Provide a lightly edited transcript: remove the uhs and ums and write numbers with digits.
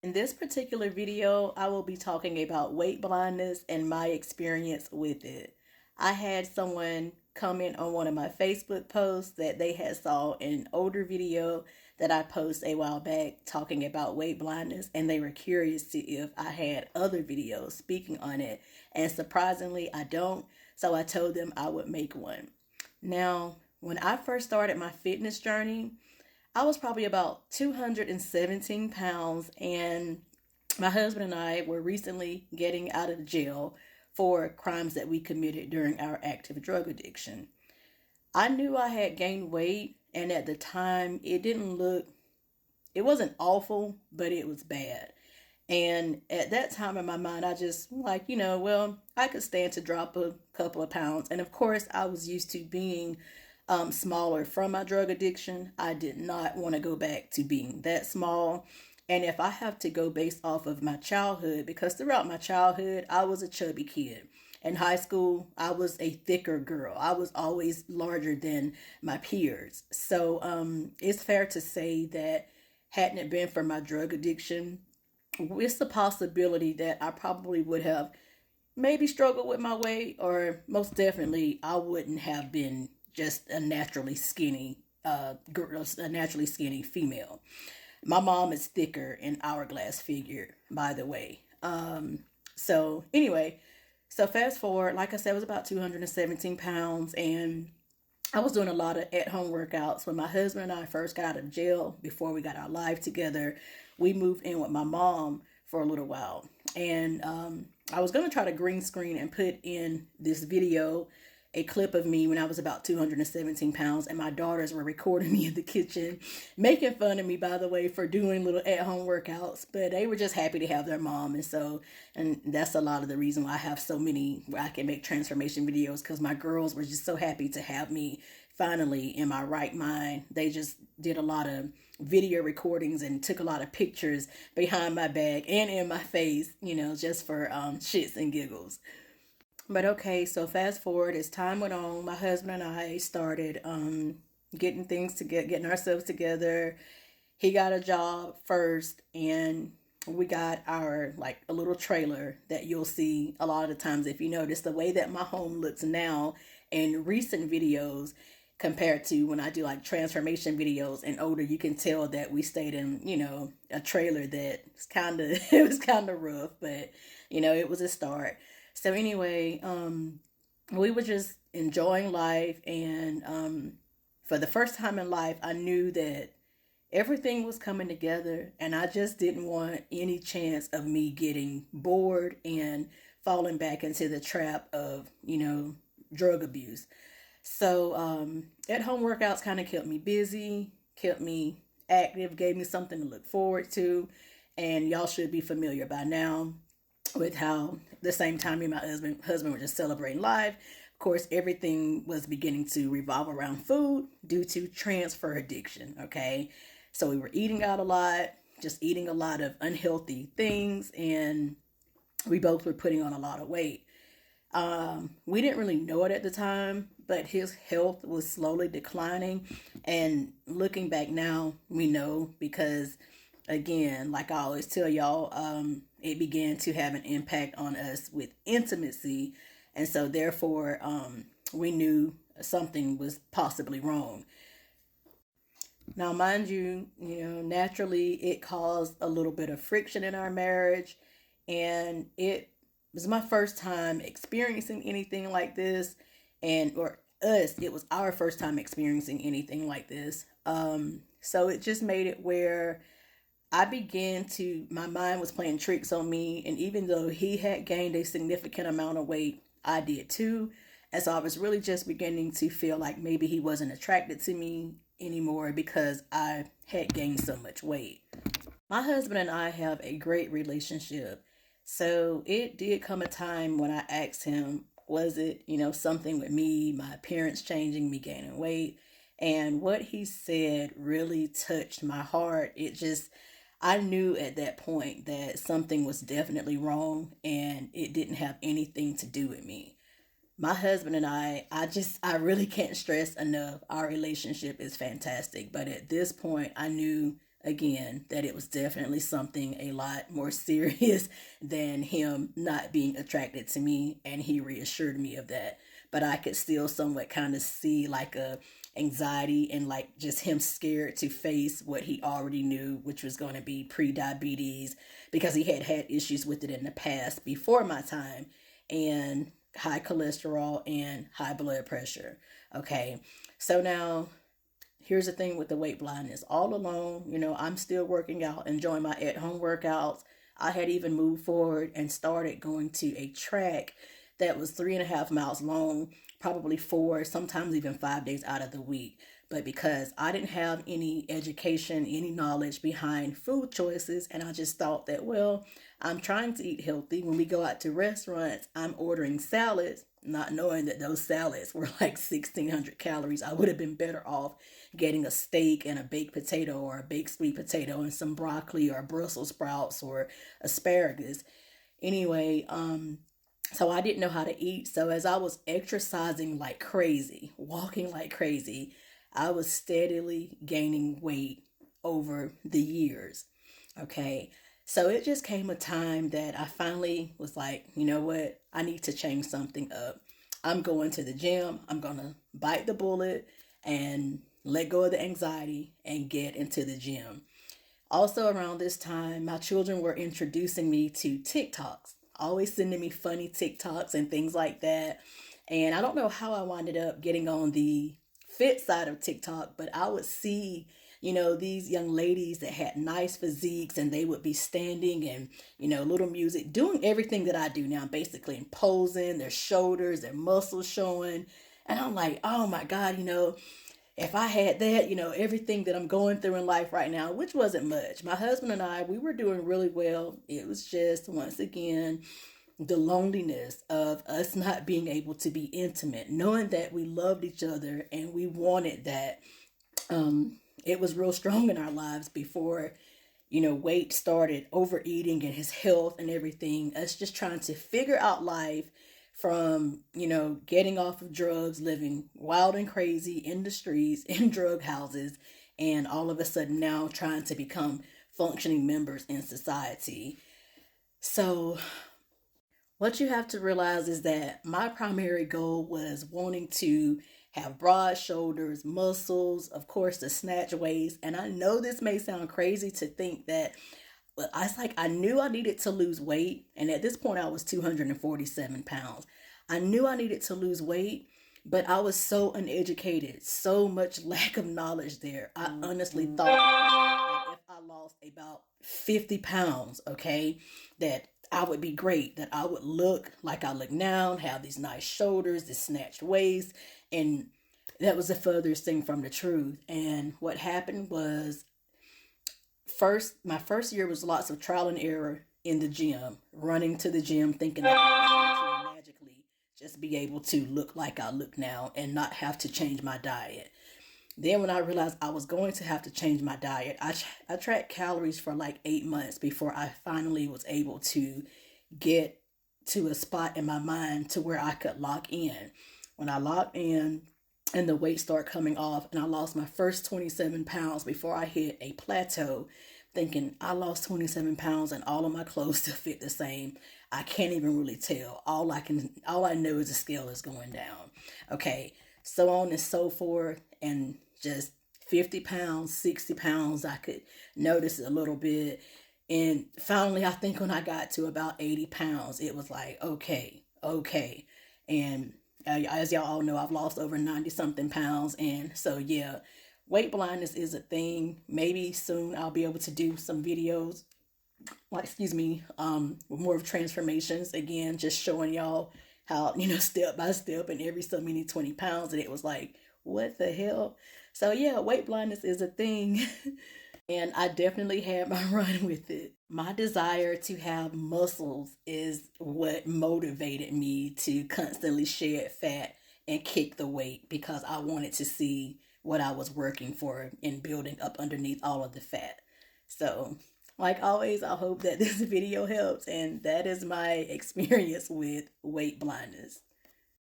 In this particular video, I will be talking about weight blindness and my experience with it. I had someone comment on one of my Facebook posts that they had saw an older video that I posted a while back talking about weight blindness, and they were curious to if I had other videos speaking on it. And surprisingly, I don't. So I told them I would make one. Now, when I first started my fitness journey, I was probably about 217 pounds, and my husband and I were recently getting out of jail for crimes that we committed during our active drug addiction. I knew I had gained weight, and at the time, it wasn't awful, but it was bad. And at that time in my mind, I just like, well, I could stand to drop a couple of pounds. And of course, I was used to being smaller from my drug addiction. I did not want to go back to being that small. And if I have to go based off of my childhood, because throughout my childhood, I was a chubby kid. In high school, I was a thicker girl. I was always larger than my peers. So it's fair to say that hadn't it been for my drug addiction, it's the possibility that I probably would have maybe struggled with my weight, or most definitely I wouldn't have been just a naturally skinny female. My mom is thicker and hourglass figure, by the way. So anyway, so fast forward, like I said, I was about 217 pounds, and I was doing a lot of at home workouts. When my husband and I first got out of jail, before we got our life together, we moved in with my mom for a little while. And I was going to try to green screen and put in this video a clip of me when I was about 217 pounds, and my daughters were recording me in the kitchen, making fun of me, by the way, for doing little at-home workouts. But they were just happy to have their mom, and that's a lot of the reason why I have so many where I can make transformation videos, because my girls were just so happy to have me finally in my right mind. They just did a lot of video recordings and took a lot of pictures behind my back and in my face, just for shits and giggles. But okay, so fast forward, as time went on, my husband and I started getting ourselves together. He got a job first, and we got our like a little trailer that you'll see a lot of the times if you notice the way that my home looks now in recent videos compared to when I do like transformation videos and older. You can tell that we stayed in, a trailer that's kind of it was kind of rough, but it was a start. So anyway, we were just enjoying life, and for the first time in life, I knew that everything was coming together, and I just didn't want any chance of me getting bored and falling back into the trap of, drug abuse. So at home workouts kind of kept me busy, kept me active, gave me something to look forward to. And y'all should be familiar by now with how the same time me and my husband were just celebrating life. Of course, everything was beginning to revolve around food due to transfer addiction. Okay. So we were eating out a lot, just eating a lot of unhealthy things, and we both were putting on a lot of weight. We didn't really know it at the time, but his health was slowly declining. And looking back now, we know because, again, like I always tell y'all, it began to have an impact on us with intimacy. And so, therefore, we knew something was possibly wrong. Now, mind you, naturally it caused a little bit of friction in our marriage, and it was my first time experiencing anything like this, and or us, it was our first time experiencing anything like this. So it just made it where my mind was playing tricks on me, and even though he had gained a significant amount of weight, I did too. And so I was really just beginning to feel like maybe he wasn't attracted to me anymore because I had gained so much weight. My husband and I have a great relationship. So it did come a time when I asked him, was it, something with me, my appearance changing, me gaining weight? And what he said really touched my heart. I knew at that point that something was definitely wrong, and it didn't have anything to do with me. My husband and I really can't stress enough, our relationship is fantastic. But at this point, I knew again that it was definitely something a lot more serious than him not being attracted to me, and he reassured me of that. But I could still somewhat kind of see like a anxiety and like just him scared to face what he already knew, which was going to be pre-diabetes, because he had had issues with it in the past before my time, and high cholesterol and high blood pressure. Okay, so now here's the thing with the weight blindness. All along, I'm still working out, enjoying my at-home workouts. I had even moved forward and started going to a track that was 3.5 miles long, probably 4, sometimes even 5 days out of the week. But because I didn't have any education, any knowledge behind food choices, and I just thought that, well, I'm trying to eat healthy. When we go out to restaurants, I'm ordering salads, not knowing that those salads were like 1,600 calories. I would have been better off getting a steak and a baked potato or a baked sweet potato and some broccoli or Brussels sprouts or asparagus. Anyway, so I didn't know how to eat. So as I was exercising like crazy, walking like crazy, I was steadily gaining weight over the years. Okay. So it just came a time that I finally was like, you know what? I need to change something up. I'm going to the gym. I'm going to bite the bullet and let go of the anxiety and get into the gym. Also, around this time, my children were introducing me to TikToks, always sending me funny TikToks and things like that. And I don't know how I winded up getting on the fit side of TikTok, but I would see, these young ladies that had nice physiques, and they would be standing and, little music, doing everything that I do now, basically, and posing, their shoulders, their muscles showing. And I'm like, oh my God, if I had that, everything that I'm going through in life right now, which wasn't much. My husband and I, we were doing really well. It was just, once again, the loneliness of us not being able to be intimate, knowing that we loved each other and we wanted that. It was real strong in our lives before, Wade started overeating and his health and everything. Us just trying to figure out life from, getting off of drugs, living wild and crazy in the streets, in drug houses, and all of a sudden now trying to become functioning members in society. So what you have to realize is that my primary goal was wanting to have broad shoulders, muscles, of course, the snatch waist. And I know this may sound crazy to think that, but I knew I needed to lose weight. And at this point, I was 247 pounds. I knew I needed to lose weight, but I was so uneducated, so much lack of knowledge there. I honestly thought that if I lost about 50 pounds, okay, that I would be great, that I would look like I look now, have these nice shoulders, this snatched waist. And that was the furthest thing from the truth. And what happened was, my first year was lots of trial and error in the gym, running to the gym thinking that I was going to magically just be able to look like I look now and not have to change my diet. Then when I realized I was going to have to change my diet, I tracked calories for like 8 months before I finally was able to get to a spot in my mind to where I could lock in. When I locked in and the weight started coming off, and I lost my first 27 pounds before I hit a plateau, thinking I lost 27 pounds and all of my clothes still fit the same. I can't even really tell. All I know is the scale is going down. Okay, so on and so forth, and just 50 pounds, 60 pounds, I could notice it a little bit. And finally, I think when I got to about 80 pounds, it was like, okay. And as y'all all know, I've lost over 90 something pounds. And so, yeah, weight blindness is a thing. Maybe soon I'll be able to do some videos, with more of transformations. Again, just showing y'all how, step by step and every so many 20 pounds. And it was like, what the hell? So yeah, weight blindness is a thing. And I definitely had my run with it. My desire to have muscles is what motivated me to constantly shed fat and kick the weight, because I wanted to see what I was working for in building up underneath all of the fat. So, like always, I hope that this video helps, and that is my experience with weight blindness.